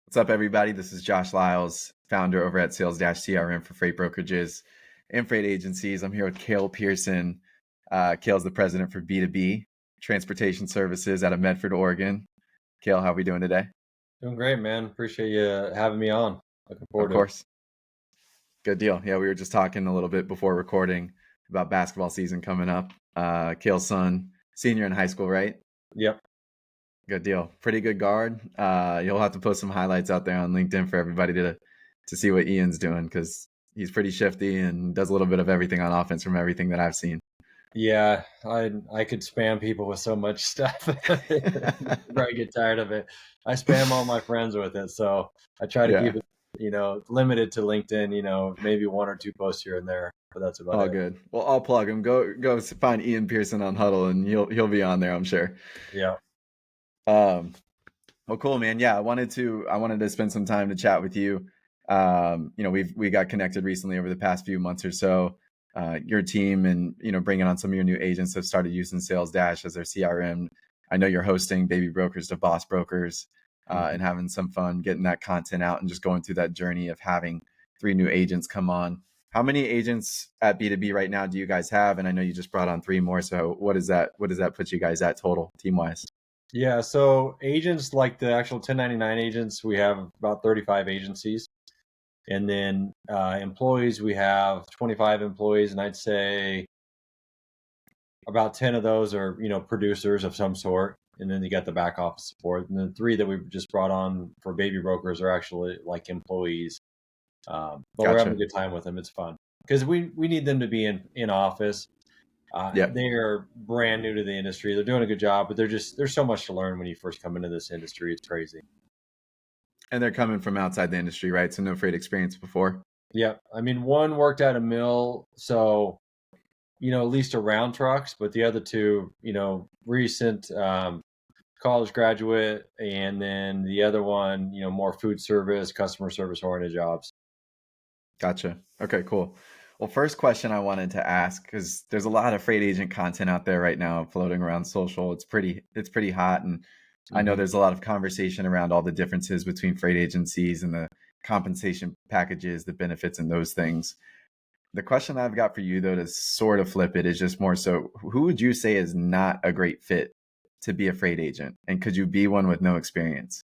What's up, everybody? This is Josh Lyles, founder over at Sales-CRM for freight brokerages and freight agencies. I'm here with Cale Pearson. Cale's the president for B2B Transportation Services out of Medford, Oregon. Cale, how are we doing today? Doing great, man. Appreciate you having me on. Looking Of forward to it. course. Good deal. Yeah, we were just talking a little bit before recording about basketball season coming up. Cale's son, senior in high school, right? Yep. Good deal. Pretty good guard. You'll have to post some highlights out there on LinkedIn for everybody to see what Ian's doing, because he's pretty shifty and does a little bit of everything on offense from everything that I've seen. Yeah, I could spam people with so much stuff. Probably get tired of it. I spam all my friends with it, so I try to Yeah, keep it, limited to LinkedIn. Maybe one or two posts here and there, but that's about all it. good. Well, I'll plug him. Go find Ian Pearson on Huddle, and he'll be on there, I'm sure. Yeah. Um, well, cool, man. Yeah, I wanted to spend some time to chat with you. We got connected recently over the past few months or so. Your team and bringing on some of your new agents have started using Sales Dash as their CRM. I know you're hosting Baby Brokers to Boss Brokers, and having some fun getting that content out and just going through that journey of having 3 new agents come on. How many agents at B2B right now do you guys have? And I know you just brought on 3 more. So what does that put you guys at total team wise? Yeah, so agents, like the actual 1099 agents, we have about 35 agencies. And then employees, we have 25 employees, and I'd say about 10 of those are, producers of some sort. And then you got the back office support. And then 3 that we've just brought on for baby brokers are actually like employees. But we're having a Gotcha. good time with them. It's fun because we need them to be in office. Yep. They are brand new to the industry. They're doing a good job, but there's so much to learn when you first come into this industry. It's crazy. And they're coming from outside the industry, right? So no freight experience before. Yeah. I mean, one worked at a mill, so at least around trucks, but the other 2, recent college graduate, and then the other one, more food service, customer service oriented jobs. Gotcha. Okay, cool. Well, first question I wanted to ask, because there's a lot of freight agent content out there right now floating around social. It's pretty hot, and I know Mm-hmm. there's a lot of conversation around all the differences between freight agencies and the compensation packages, the benefits, and those things. The question I've got for you, though, to sort of flip it, is just more so, who would you say is not a great fit to be a freight agent, and could you be one with no experience?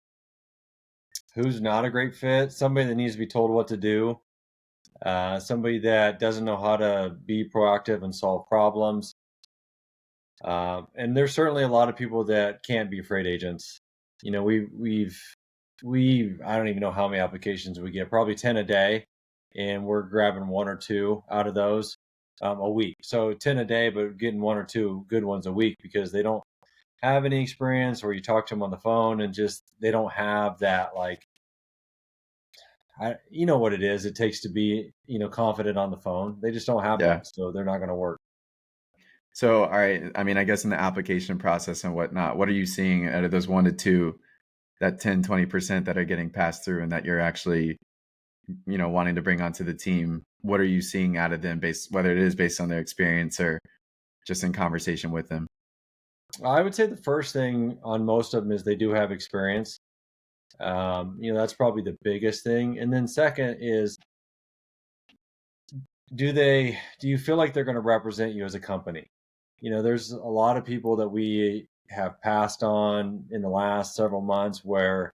Who's not a great fit? Somebody that needs to be told what to do. Somebody that doesn't know how to be proactive and solve problems. And there's certainly a lot of people that can't be freight agents. We I don't even know how many applications we get, probably 10 a day, and we're grabbing 1 or 2 out of those a week. So 10 a day, but getting 1 or 2 good ones a week because they don't have any experience, or you talk to them on the phone and just they don't have that, like, you know what it is. It takes to be, confident on the phone. They just don't have Yeah. that, so they're not going to work. So, all right. I mean, I guess in the application process and whatnot, what are you seeing out of those 1 to 2, that 10-20% that are getting passed through and that you're actually, wanting to bring onto the team? What are you seeing out of them, whether it is based on their experience or just in conversation with them? I would say the first thing on most of them is they do have experience. That's probably the biggest thing. And then second is, do you feel like they're going to represent you as a company? There's a lot of people that we have passed on in the last several months where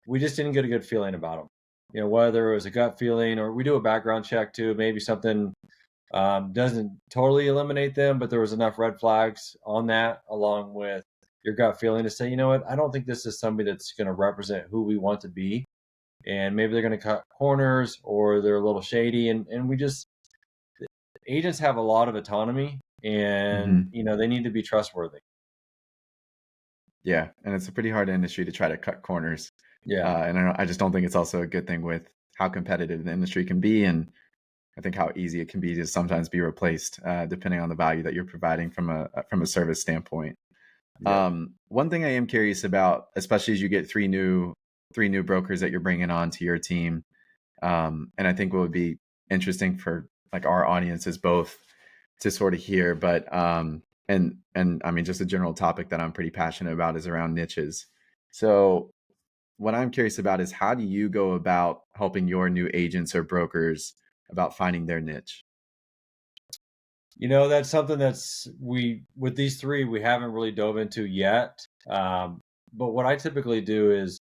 we just didn't get a good feeling about them. Whether it was a gut feeling, or we do a background check too, maybe something doesn't totally eliminate them, but there was enough red flags on that, along with your gut feeling, to say, you know what, I don't think this is somebody that's going to represent who we want to be. And maybe they're going to cut corners, or they're a little shady. And we just, agents have a lot of autonomy, and, Hmm. they need to be trustworthy. Yeah, and it's a pretty hard industry to try to cut corners. Yeah. And I just don't think it's also a good thing with how competitive the industry can be, and I think how easy it can be to sometimes be replaced, depending on the value that you're providing from a service standpoint. Yeah. One thing I am curious about, especially as you get three new brokers that you're bringing on to your team, and I think what would be interesting for like our audiences both to sort of hear, but and I mean, just a general topic that I'm pretty passionate about is around niches. So what I'm curious about is how do you go about helping your new agents or brokers about finding their niche? That's something with these three, we haven't really dove into yet. But what I typically do is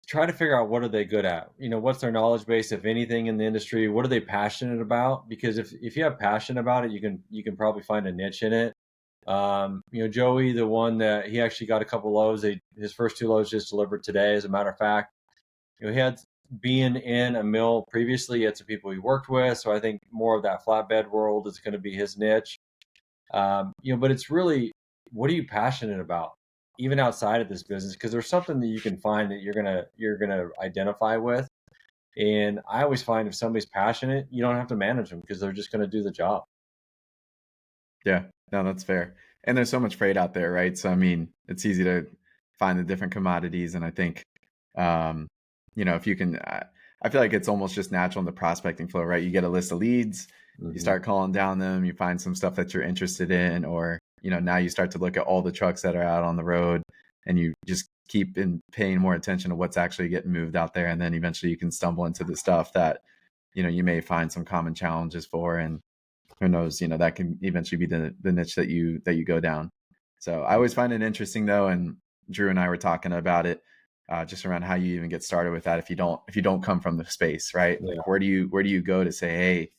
try to figure out what are they good at. What's their knowledge base, if anything, in the industry. What are they passionate about? Because if you have passion about it, you can probably find a niche in it. Joey, the one that he actually got a couple loads. His first two loads just delivered today. As a matter of fact, he had being in a mill previously, he had some people he worked with. So I think more of that flatbed world is going to be his niche. But it's really, what are you passionate about, even outside of this business? Because there's something that you can find that you're gonna identify with. And I always find if somebody's passionate, you don't have to manage them because they're just going to do the job. Yeah, no, that's fair. And there's so much freight out there, right? So I mean, it's easy to find the different commodities, and I think, um, if you can, I feel like it's almost just natural in the prospecting flow, right? You get a list of leads, you Mm-hmm. start calling down them, you find some stuff that you're interested in, or now you start to look at all the trucks that are out on the road, and you just keep in paying more attention to what's actually getting moved out there, and then eventually you can stumble into the stuff that you may find some common challenges for, and who knows, that can eventually be the niche that you go down. So I always find it interesting though, and Drew and I were talking about it, just around how you even get started with that if you don't come from the space, right? Yeah. Like where do you go to say, hey,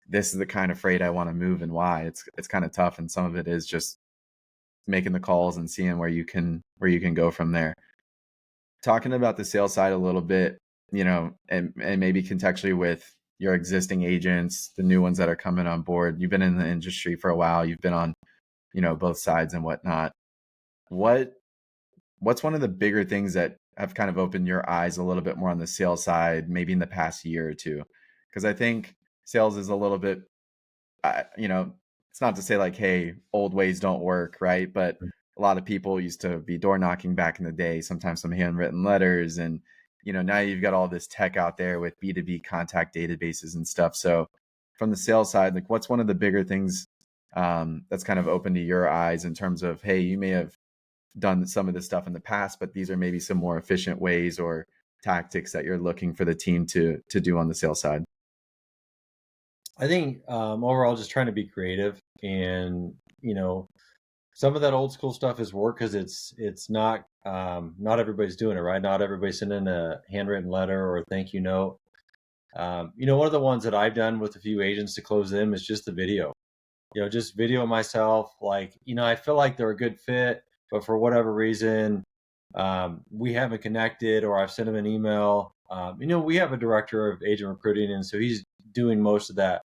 this is the kind of freight I want to move and why? It's kind of tough, and some of it is just making the calls and seeing where you can go from there. Talking about the sales side a little bit, and maybe contextually with your existing agents, the new ones that are coming on board. You've been in the industry for a while. You've been on, both sides and whatnot. What what's one of the bigger things that have kind of opened your eyes a little bit more on the sales side, maybe in the past year or two? Because I think sales is a little bit, it's not to say like, hey, old ways don't work, right? But a lot of people used to be door knocking back in the day, sometimes some handwritten letters. And, now you've got all this tech out there with B2B contact databases and stuff. So from the sales side, like what's one of the bigger things that's kind of open to your eyes in terms of, hey, you may have done some of this stuff in the past, but these are maybe some more efficient ways or tactics that you're looking for the team to do on the sales side? I think overall, just trying to be creative, and some of that old school stuff is work because it's not everybody's doing it right. Not everybody's sending a handwritten letter or a thank you note. One of the ones that I've done with a few agents to close them is just the video. Just video myself. Like, I feel like they're a good fit, but for whatever reason, we haven't connected, or I've sent him an email. We have a director of agent recruiting, and so he's doing most of that,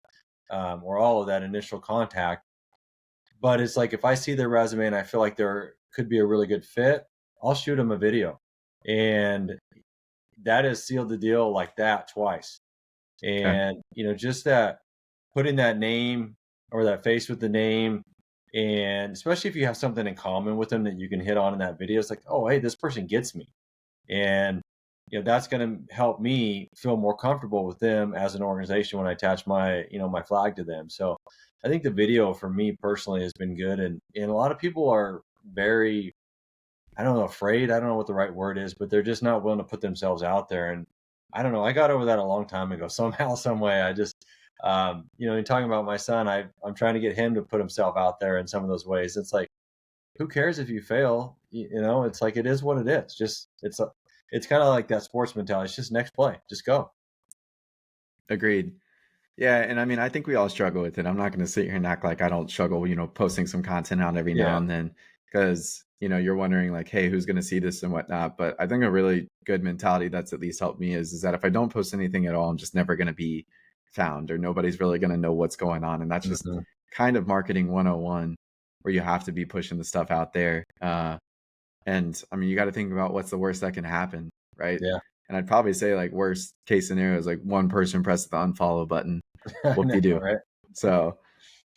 or all of that initial contact. But it's like if I see their resume and I feel like there could be a really good fit, I'll shoot them a video, and that has sealed the deal like that twice. Okay. And just that, putting that name or that face with the name, and especially if you have something in common with them that you can hit on in that video, it's like, oh, hey, this person gets me. And that's going to help me feel more comfortable with them as an organization when I attach my flag to them. So I think the video for me personally has been good, and a lot of people are very, I don't know, afraid. I don't know what the right word is, but they're just not willing to put themselves out there. And I don't know. I got over that a long time ago. Somehow, some way, I just, in talking about my son, I'm trying to get him to put himself out there in some of those ways. It's like, who cares if you fail? It's like, it is what it is. Just, it's kind of like that sports mentality. It's just next play, just go. Agreed. Yeah, and I mean, I think we all struggle with it. I'm not going to sit here and act like I don't struggle, posting some content out every now Yeah. and then because, you're wondering like, hey, who's going to see this and whatnot. But I think a really good mentality that's at least helped me is that if I don't post anything at all, I'm just never going to be found or nobody's really going to know what's going on. And that's just Hmm. kind of marketing 101 where you have to be pushing the stuff out there. And I mean, you got to think about what's the worst that can happen, right? Yeah. And I'd probably say like worst case scenario is like one person presses the unfollow button. I Whoop know, de doo. right? So,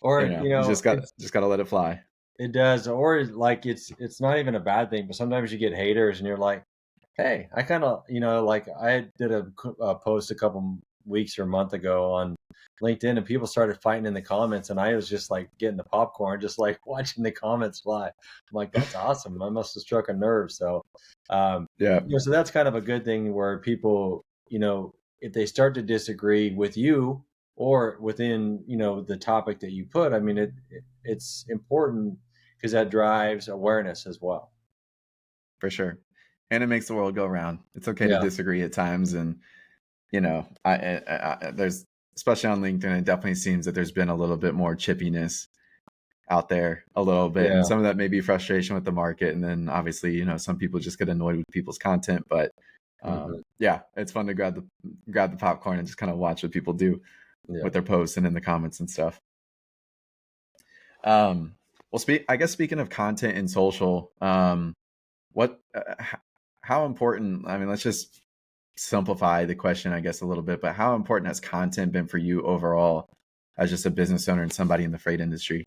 Or, you just got it's, just got to let it fly. it does, or like it's not even a bad thing, but sometimes you get haters and you're like, hey, I kind of, like I did a post a couple weeks or a month ago on LinkedIn, and people started fighting in the comments, and I was just like getting the popcorn, just like watching the comments fly. I'm like, that's awesome. I must have struck a nerve. So, Yeah, so that's kind of a good thing where people, if they start to disagree with you or within, the topic that you put, I mean, it's important because that drives awareness as well. for sure. And it makes the world go round. It's okay to Yeah. disagree at times, and there's, especially on LinkedIn, it definitely seems that there's been a little bit more chippiness out there a little bit, and Yeah. some of that may be frustration with the market, and then obviously some people just get annoyed with people's content, but Hmm. yeah, it's fun to grab the popcorn and just kind of watch what people do Yeah. with their posts and in the comments and stuff. um I guess speaking of content and social, what how important, I mean, let's just simplify the question, I guess, a little bit, but how important has content been for you overall as just a business owner and somebody in the freight industry?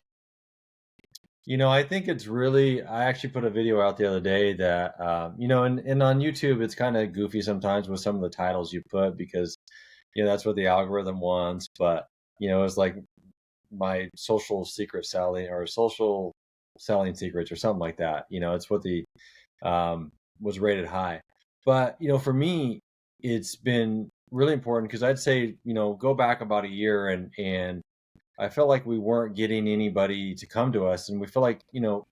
I think it's really, I actually put a video out the other day that, and on YouTube, it's kind of goofy sometimes with some of the titles you put because, that's what the algorithm wants. But, it's like my social secret selling or social selling secrets or something like that. It's what the, was rated high. But, for me, it's been really important because I'd say, go back about a year and I felt like we weren't getting anybody to come to us. And we feel like,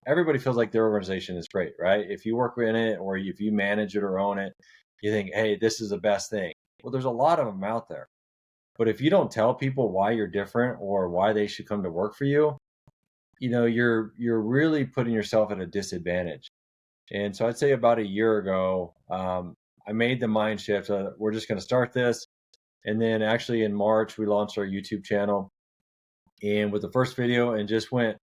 everybody feels like their organization is great, right? If you work in it or if you manage it or own it, you think, hey, this is the best thing. Well, there's a lot of them out there. But if you don't tell people why you're different or why they should come to work for you, you're really putting yourself at a disadvantage. And so I'd say about a year ago, I made the mind shift. We're just going to start this. And then actually in March, we launched our YouTube channel and with the first video and just went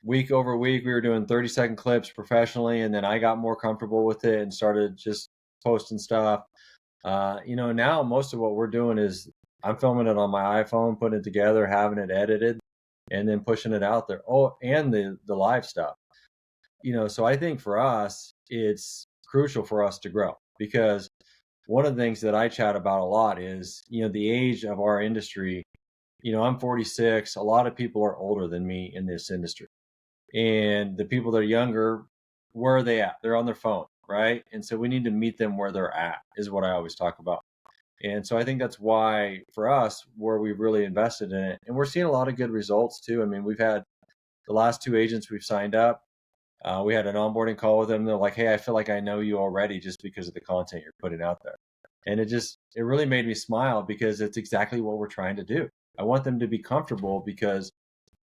week over week. We were doing 30-second clips professionally, and then I got more comfortable with it and started just posting stuff. Now most of what we're doing is I'm filming it on my iPhone, putting it together, having it edited, and then pushing it out there. Oh, and the live stuff. So I think for us, it's crucial for us to grow because one of the things that I chat about a lot is, the age of our industry. I'm 46. A lot of people are older than me in this industry. And the people that are younger, where are they at? They're on their phone, right? And so we need to meet them where they're at, is what I always talk about. And so I think that's why for us, where we've really invested in it, and we're seeing a lot of good results too. I mean, we've had the last 2 agents we've signed up. We had an onboarding call with them. They're like, "Hey, I feel like I know you already just because of the content you're putting out there." And it really made me smile because it's exactly what we're trying to do. I want them to be comfortable because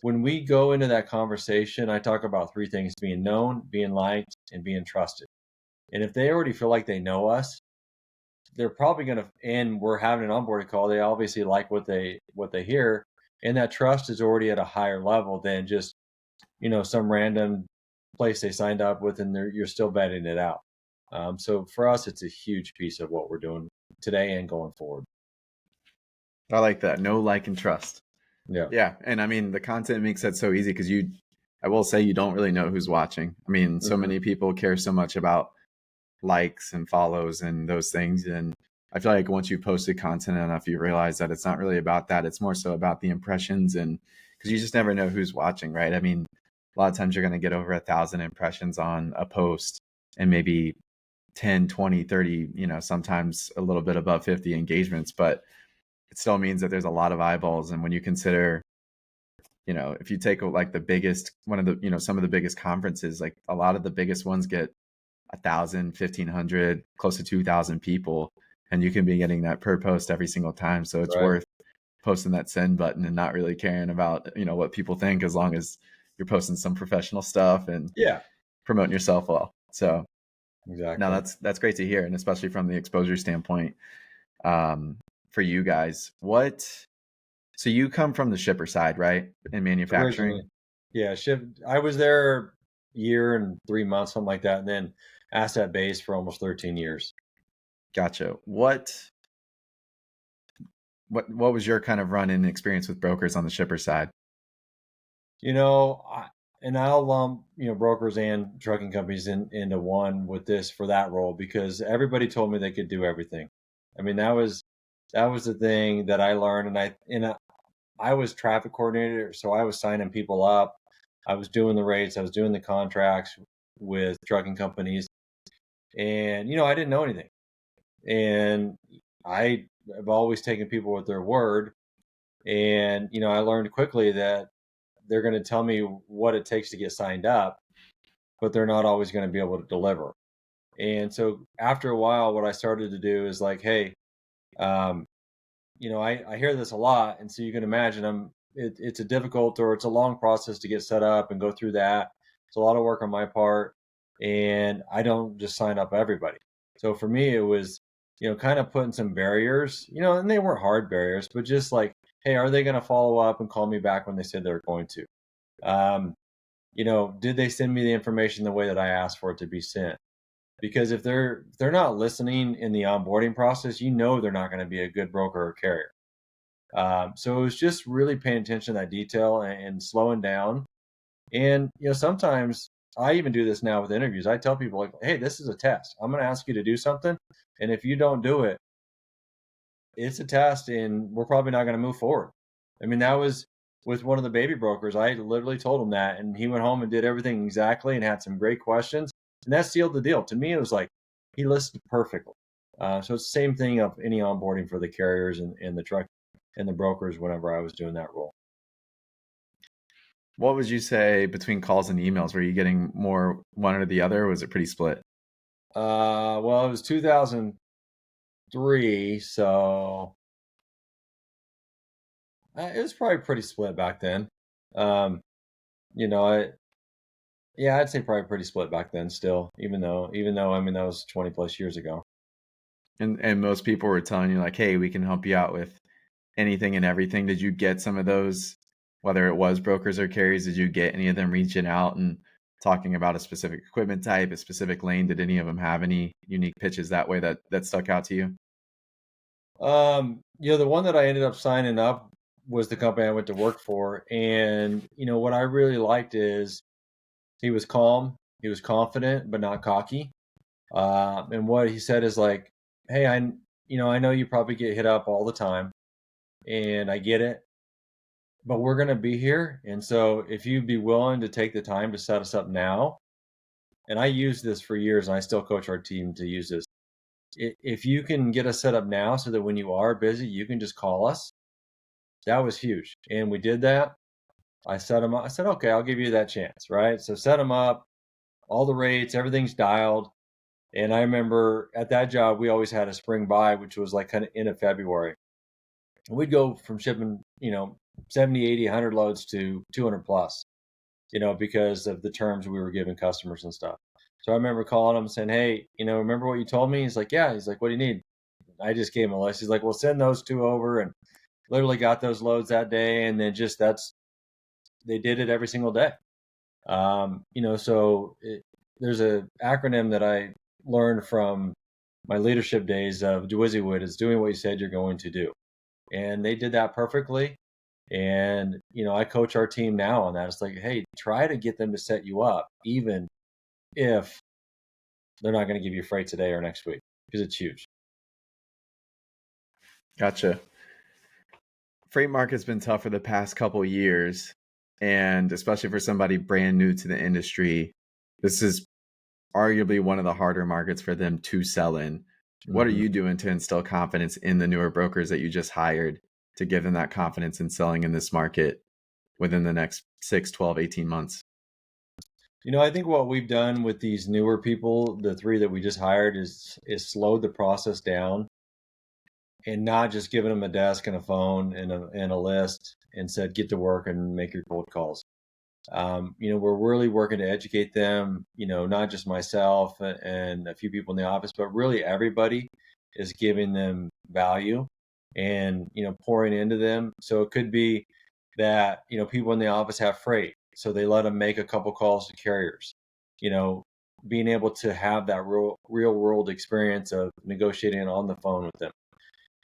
when we go into that conversation, I talk about three things: being known, being liked, and being trusted. And if they already feel like they know us, they're probably going to, and we're having an onboarding call, they obviously like what they hear. And that trust is already at a higher level than just, some random place they signed up with and you're still vetting it out. So for us, it's a huge piece of what we're doing today and going forward. I like that. Know, like, and trust. Yeah. Yeah, and I mean, the content makes that so easy because I will say, you don't really know who's watching. I mean, so Hmm. many people care so much about likes and follows and those things, and I feel like once you've posted content enough, you realize that it's not really about that. It's more so about the impressions, and because you just never know who's watching, right? I mean, a lot of times you're going to get over 1,000 impressions on a post and maybe 10, 20, 30, sometimes a little bit above 50 engagements, but it still means that there's a lot of eyeballs. And when you consider, if you take like the biggest one of the, some of the biggest conferences, like a lot of the biggest ones get 1,000, 1,500, close to 2,000 people, and you can be getting that per post every single time. So it's Right. worth posting that send button and not really caring about, what people think, as long as you're posting some professional stuff and Yeah. promoting yourself well. So no, Exactly. that's great to hear. And especially from the exposure standpoint, um, for you guys, so you come from the shipper side, right? In Originally. manufacturing. Yeah. I was there a year and 3 months, something like that. And then asset base for almost 13 years. Gotcha. What was your kind of run in experience with brokers on the shipper side? And I'll lump, brokers and trucking companies into one with this for that role because everybody told me they could do everything. I mean, that was That was the thing that I learned. I was traffic coordinator, so I was signing people up. I was doing the rates. I was doing the contracts with trucking companies, and I didn't know anything. And I have always taken people with their word. And I learned quickly that they're going to tell me what it takes to get signed up, but they're not always going to be able to deliver. And so after a while, what I started to do is like, hey, um, I hear this a lot, and so you can imagine it's a difficult or it's a long process to get set up and go through that. It's a lot of work on my part, and I don't just sign up everybody. So for me, it was kind of putting some barriers, and they weren't hard barriers, but just like, hey, are they going to follow up and call me back when they said they're going to? Um, did they send me the information the way that I asked for it to be sent? Because if they're not listening in the onboarding process, they're not going to be a good broker or carrier. So it was just really paying attention to that detail and slowing down. And sometimes I even do this now with interviews. I tell people like, "Hey, this is a test. I'm going to ask you to do something, and if you don't do it, it's a test, and we're probably not going to move forward." I mean, that was with one of the baby brokers. I literally told him that, and he went home and did everything exactly and had some great questions, and that sealed the deal. To me, it was like he listened perfectly. So it's the same thing of any onboarding for the carriers and the truck and the brokers whenever I was doing that role. What would you say between calls and emails? Were you getting more one or the other, or was it pretty split? Well, it was 2003, so it was probably pretty split back then. Um, you know, I Yeah, I'd say probably pretty split back then still, even though I mean that was 20 plus years ago. And most people were telling you like, hey, we can help you out with anything and everything. Did you get some of those, whether it was brokers or carriers? Did you get any of them reaching out and talking about a specific equipment type, a specific lane? Did any of them have any unique pitches that way that stuck out to you? The one that I ended up signing up was the company I went to work for, and what I really liked is he was calm, he was confident, but not cocky. And what he said is like, "Hey, I know you probably get hit up all the time, and I get it, but we're gonna be here, and so if you'd be willing to take the time to set us up now." And I use this for years, and I still coach our team to use this. If you can get us set up now, so that when you are busy, you can just call us. That was huge, and we did that. I set them up. I said, "Okay, I'll give you that chance," right? So set them up, all the rates, everything's dialed. And I remember at that job, we always had a spring buy, which was like kind of end of February. And we'd go from shipping, 70, 80, 100 loads to 200 plus, because of the terms we were giving customers and stuff. So I remember calling him and saying, "Hey, remember what you told me?" He's like, "Yeah." He's like, "What do you need?" I just gave him a list. He's like, "Well, send those two over." And literally got those loads that day. And then they did it every single day. There's a acronym that I learned from my leadership days of Dwizzywood is doing what you said you're going to do. And they did that perfectly. And, I coach our team now on that. It's like, hey, try to get them to set you up, even if they're not going to give you freight today or next week, because it's huge. Gotcha. Freight market's been tough for the past couple years, and especially for somebody brand new to the industry, this is arguably one of the harder markets for them to sell in. What are Mm-hmm. you doing to instill confidence in the newer brokers that you just hired to give them that confidence in selling in this market within the next 6, 12, 18 months? I think what we've done with these newer people, the three that we just hired, is slowed the process down and not just giving them a desk and a phone and a list and said, get to work and make your cold calls. We're really working to educate them, not just myself and a few people in the office, but really everybody is giving them value and, pouring into them. So it could be that, people in the office have freight, so they let them make a couple calls to carriers, you know, being able to have that real world experience of negotiating on the phone with them.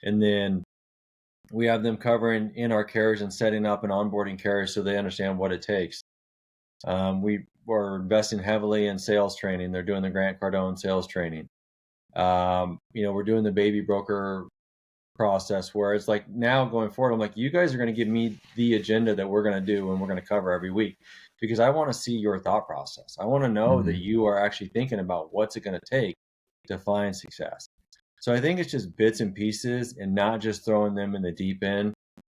And then we have them covering in our carriers and setting up an onboarding carrier so they understand what it takes. We were investing heavily in sales training. They're doing the Grant Cardone sales training. We're doing the baby broker process where it's like now going forward, I'm like, you guys are going to give me the agenda that we're going to do and we're going to cover every week because I want to see your thought process. I want to know that you are actually thinking about what's it going to take to find success. So I think it's just bits and pieces and not just throwing them in the deep end.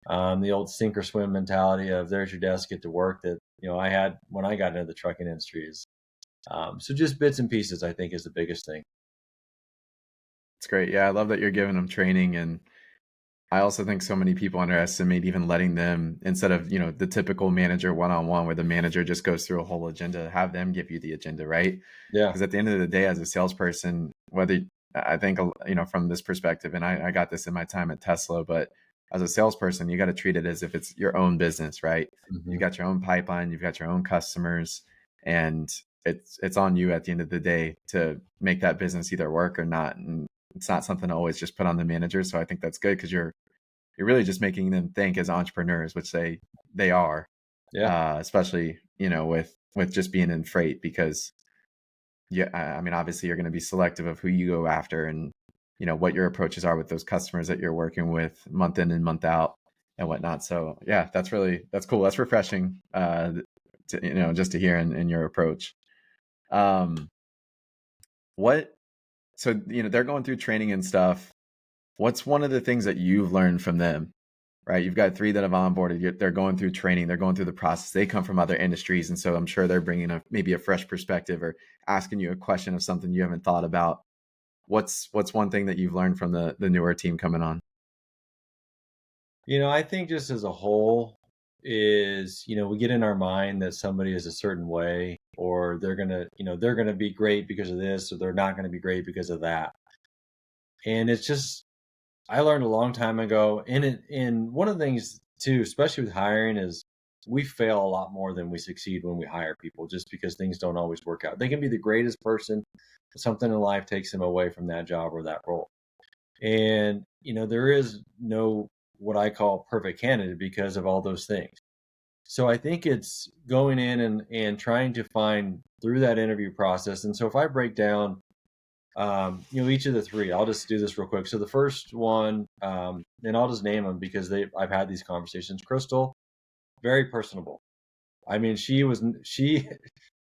The old sink or swim mentality of there's your desk, get to work that, I had when I got into the trucking industry is, so just bits and pieces, I think is the biggest thing. It's great. Yeah, I love that you're giving them training, and I also think so many people underestimate even letting them, instead of, the typical manager one-on-one where the manager just goes through a whole agenda, have them give you the agenda, right? Yeah. Because at the end of the day, as a salesperson, whether I think, from this perspective, and I got this in my time at Tesla, but as a salesperson, you got to treat it as if it's your own business, right? Mm-hmm. You've got your own pipeline, you've got your own customers, and it's on you at the end of the day to make that business either work or not. And it's not something to always just put on the manager. So I think that's good because you're really just making them think as entrepreneurs, which they are, Yeah. especially with just being in freight. Because yeah, I mean, obviously you're going to be selective of who you go after, and what your approaches are with those customers that you're working with month in and month out and whatnot. So yeah, that's cool. That's refreshing, just to hear in your approach. Um, what so they're going through training and stuff. What's one of the things that you've learned from them? Right, you've got 3 that have onboarded. They're going through training. They're going through the process. They come from other industries, and so I'm sure they're bringing maybe a fresh perspective or asking you a question of something you haven't thought about. What's one thing that you've learned from the newer team coming on? I think just as a whole is, we get in our mind that somebody is a certain way or they're going to be great because of this or they're not going to be great because of that. And it's just I learned a long time ago and one of the things too, especially with hiring is we fail a lot more than we succeed when we hire people just because things don't always work out. They can be the greatest person, but something in life takes them away from that job or that role. And, there is no what I call perfect candidate because of all those things. So I think it's going in and trying to find through that interview process. And so if I break down, each of the 3, I'll just do this real quick. So the first one, and I'll just name them because I've had these conversations. Crystal, very personable. I mean, she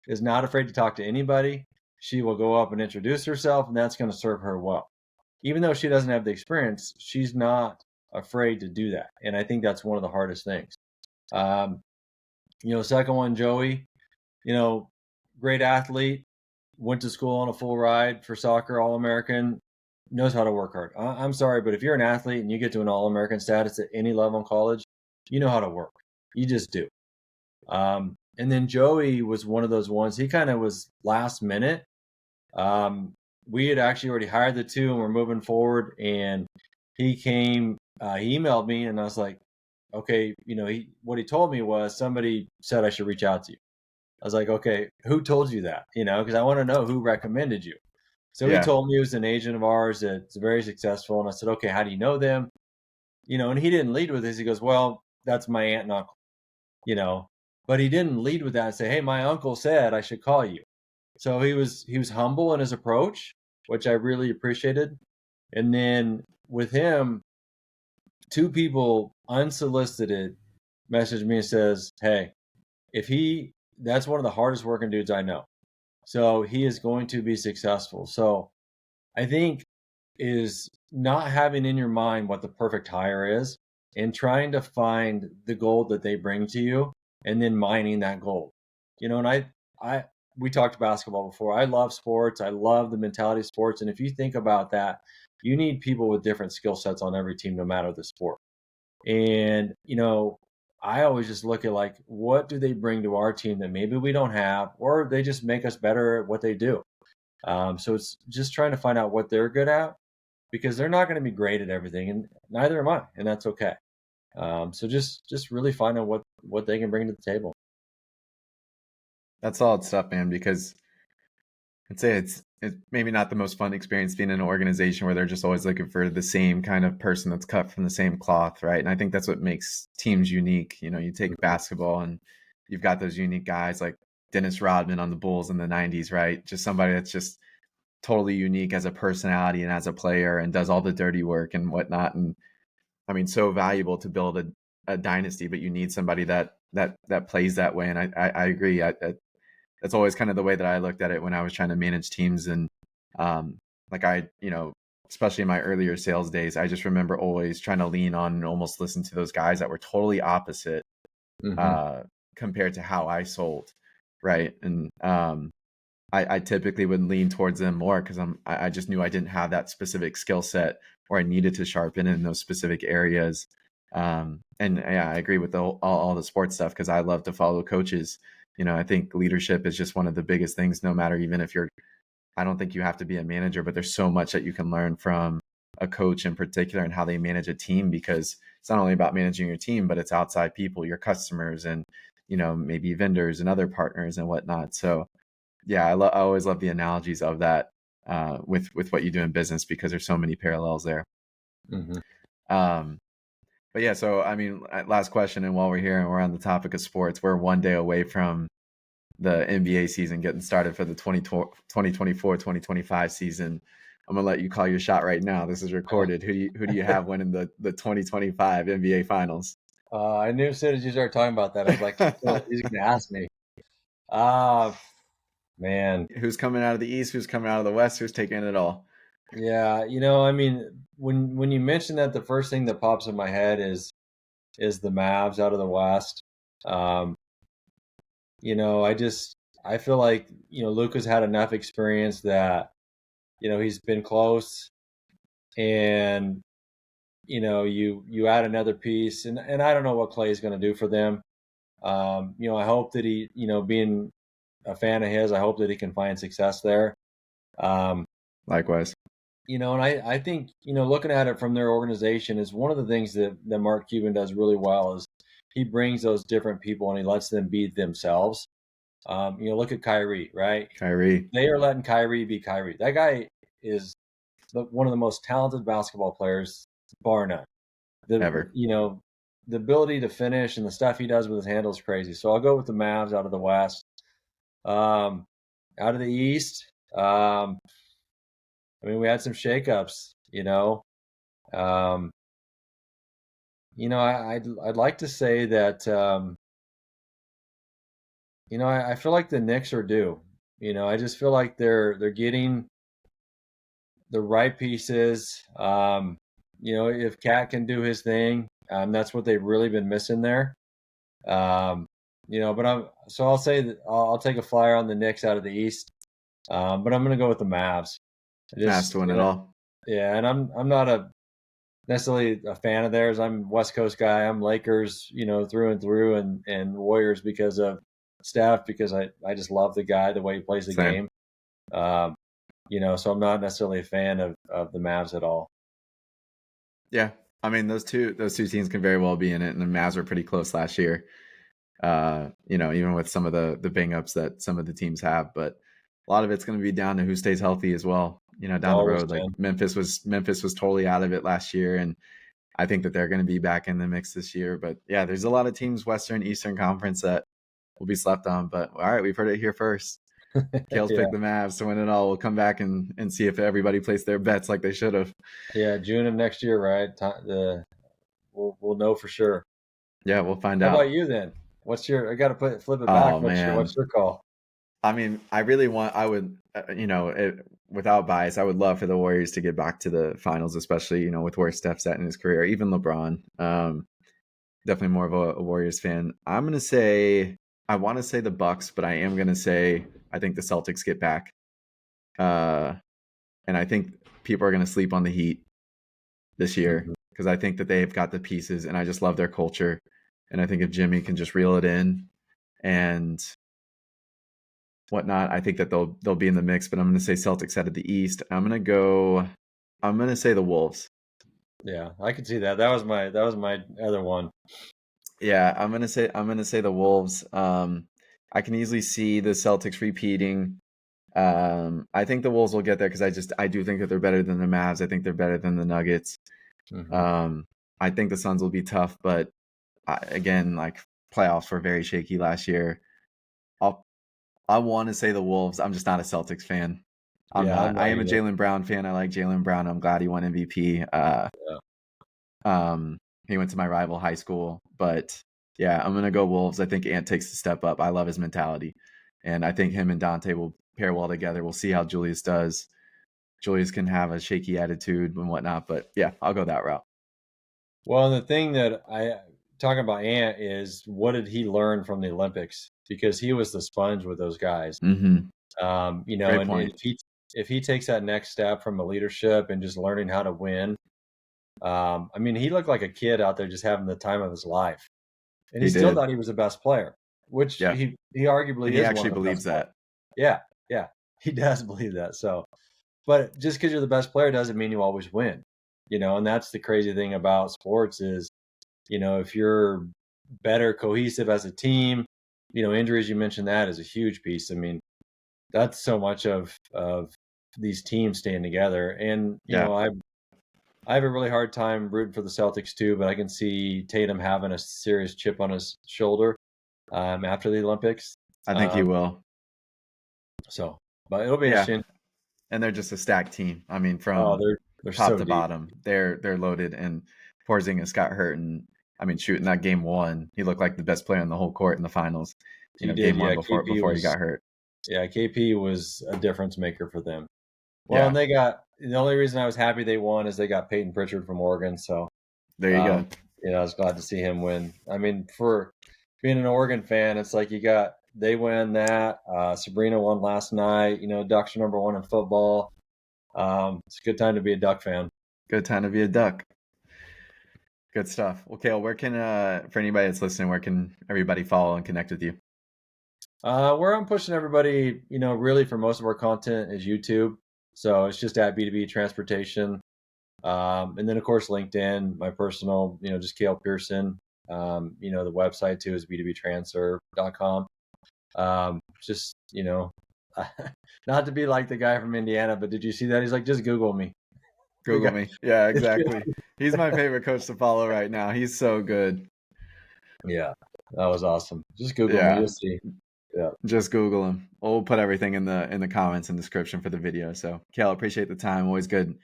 is not afraid to talk to anybody. She will go up and introduce herself, and that's going to serve her well. Even though she doesn't have the experience, she's not afraid to do that. And I think that's one of the hardest things. Second one, Joey, great athlete, went to school on a full ride for soccer, All-American, knows how to work hard. I'm sorry, but if you're an athlete and you get to an All-American status at any level in college, you know how to work. You just do. And then Joey was one of those ones. He kind of was last minute. We had actually already hired the 2 and we're moving forward. And he came, he emailed me and I was like, okay, what he told me was somebody said I should reach out to you. I was like, okay, who told you that? Because I want to know who recommended you. So he told me he was an agent of ours that's very successful. And I said, okay, how do you know them? And he didn't lead with this. He goes, well, that's my aunt and uncle, but he didn't lead with that and say, hey, my uncle said I should call you. So he was humble in his approach, which I really appreciated. And then with him, 2 people unsolicited messaged me and says, hey, that's one of the hardest working dudes I know. So he is going to be successful. So I think is not having in your mind what the perfect hire is and trying to find the gold that they bring to you and then mining that gold. And we talked basketball before. I love sports. I love the mentality of sports. And if you think about that, you need people with different skill sets on every team, no matter the sport. And, I always just look at like, what do they bring to our team that maybe we don't have, or they just make us better at what they do. So it's just trying to find out what they're good at because they're not going to be great at everything and neither am I. And that's okay. So just really find out what they can bring to the table. That's solid stuff, man, because I'd say it's maybe not the most fun experience being in an organization where they're just always looking for the same kind of person that's cut from the same cloth, right? And I think that's what makes teams unique. You take basketball and you've got those unique guys like Dennis Rodman on the Bulls in the 90s, right? Just somebody that's just totally unique as a personality and as a player and does all the dirty work and whatnot. And I mean, so valuable to build a dynasty, but you need somebody that plays that way. And I agree. That's always kind of the way that I looked at it when I was trying to manage teams. And like especially in my earlier sales days, I just remember always trying to lean on and almost listen to those guys that were totally opposite Mm-hmm. uh, compared to how I sold. Right. And I typically would lean towards them more because I just knew I didn't have that specific skill set or I needed to sharpen in those specific areas. And yeah, I agree with all the sports stuff because I love to follow coaches. I think leadership is just one of the biggest things, no matter even if I don't think you have to be a manager, but there's so much that you can learn from a coach in particular and how they manage a team, because it's not only about managing your team, but it's outside people, your customers, and, maybe vendors and other partners and whatnot. So yeah, I always love the analogies of that with what you do in business because there's so many parallels there. Mm-hmm. Um, but yeah, so I mean, last question, and while we're here and we're on the topic of sports, we're one day away from the NBA season getting started for the 2024-2025 season. I'm gonna let you call your shot right now. This is recorded. Who do you have winning the 2025 NBA Finals? I knew as soon as you started talking about that, I was like, he's going to ask me. Man. Who's coming out of the East? Who's coming out of the West? Who's taking it all? Yeah, I mean, when you mention that, the first thing that pops in my head is the Mavs out of the West. Um, I feel like, Luka's had enough experience that, he's been close, and you add another piece, and I don't know what Clay is going to do for them. I hope that he, being a fan of his, I hope that he can find success there. Likewise. And I think, looking at it from their organization is one of the things that Mark Cuban does really well is he brings those different people and he lets them be themselves. Look at Kyrie, right? Kyrie. They are letting Kyrie be Kyrie. That guy is one of the most talented basketball players, bar none. Ever. The ability to finish and the stuff he does with his handle is crazy. So I'll go with the Mavs out of the West. Out of the East, I mean, we had some shakeups, I'd like to say that, I feel like the Knicks are due. I just feel like they're getting the right pieces. If Cat can do his thing, that's what they've really been missing there. But I'll say that I'll take a flyer on the Knicks out of the East. But I'm going to go with the Mavs. Mavs to win it all. Yeah, and I'm not necessarily a fan of theirs. I'm West Coast guy. I'm Lakers, through and through, and Warriors because of Steph, because I just love the guy, the way he plays the Same. game. So I'm not necessarily a fan of the Mavs at all. Yeah, I mean those two teams can very well be in it, and the Mavs were pretty close last year. Even with some of the bang ups that some of the teams have, but a lot of it's going to be down to who stays healthy as well. Down the road, like Memphis was totally out of it last year, and I think that they're going to be back in the mix this year. But yeah, there's a lot of teams, Western, Eastern Conference, that will be slept on. But all right, we've heard it here first. Cale's picked the Mavs to win it all. We'll come back and see if everybody placed their bets like they should have. Yeah, June of next year, right? We'll know for sure. Yeah, we'll find out. out. How about you then? I got to flip it back. Oh, man. What's your call? I mean, I would, without bias, I would love for the Warriors to get back to the finals, especially, with where Steph's at in his career, even LeBron. Definitely more of a Warriors fan. I want to say the Bucks, but I am going to say, I think the Celtics get back. And I think people are going to sleep on the Heat this year because I think that they've got the pieces and I just love their culture. And I think if Jimmy can just reel it in and whatnot, I think that they'll be in the mix. But I'm going to say Celtics out of the East. I'm going to say the Wolves. Yeah, I could see that. That was my other one. Yeah, I'm going to say the Wolves. I can easily see the Celtics repeating. I think the Wolves will get there because I do think that they're better than the Mavs. I think they're better than the Nuggets. I think the Suns will be tough, but again, like playoffs were very shaky last year. I want to say the Wolves. I'm just not a Celtics fan. I'm Yeah, I'm not. I not am a either. Jaylen Brown fan. I like Jaylen Brown. I'm glad he won MVP. Yeah. He went to my rival high school, but yeah, I'm gonna go Wolves. I think Ant takes the step up. I love his mentality, and I think him and Dante will pair well together. We'll see how Julius does. Julius can have a shaky attitude and whatnot, but yeah, I'll go that route. Well, and the thing that I talking about Ant is what did he learn from the Olympics? Because he was the sponge with those guys. Mm-hmm. Great And point. if he takes that next step from a leadership and just learning how to win, I mean, he looked like a kid out there just having the time of his life, and he He still did. thought he was the best player, which Yeah, he arguably and he is one actually of the best believes players. that. Yeah, yeah, he does believe that. So, but just because you're the best player doesn't mean you always win, and that's the crazy thing about sports is, if you're better cohesive as a team, injuries, you mentioned that is a huge piece. I mean, that's so much of these teams staying together. And Yeah, I have a really hard time rooting for the Celtics too, but I can see Tatum having a serious chip on his shoulder after the Olympics. I think he Um, will. so, but it'll be Yeah, interesting. and they're just a stacked team. I mean, Oh, from they're top so to deep. bottom, they're loaded. And Porzingis got hurt, and I mean, shooting that game one, he looked like the best player in the whole court in the finals. He did, Game one yeah. before he got hurt. KP was a difference maker for them. Well, and Yeah, the only reason I was happy they won is they got Peyton Pritchard from Oregon. So, there you go. um, I was glad to see him win. I mean, for being an Oregon fan, it's like they win that. Sabrina won last night. Ducks are number one in football. It's a good time to be a Duck fan. Good time to be a Duck. Good stuff. Well, Cale, where can for anybody that's listening, where can everybody follow and connect with you? Where I'm pushing everybody, really for most of our content is YouTube. So it's just at B2B Transportation. And then, of course, LinkedIn, my personal, just Cale Pearson. The website too is b2btransfer.com. Just, not to be like the guy from Indiana, but did you see that? He's like, just Google me. The Google guy- me. Yeah, exactly. He's my favorite coach to follow right now. He's so good. Yeah, that was awesome. Just Google me. Yeah, You'll see. Yeah. just Google him. We'll put everything in the comments and description for the video. So, Cal, appreciate the time. Always good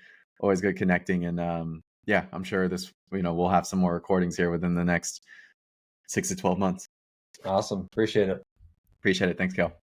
connecting. And yeah, I'm sure we'll have some more recordings here within the next 6 to 12 months. Awesome. Appreciate it. Appreciate it. Thanks, Cal.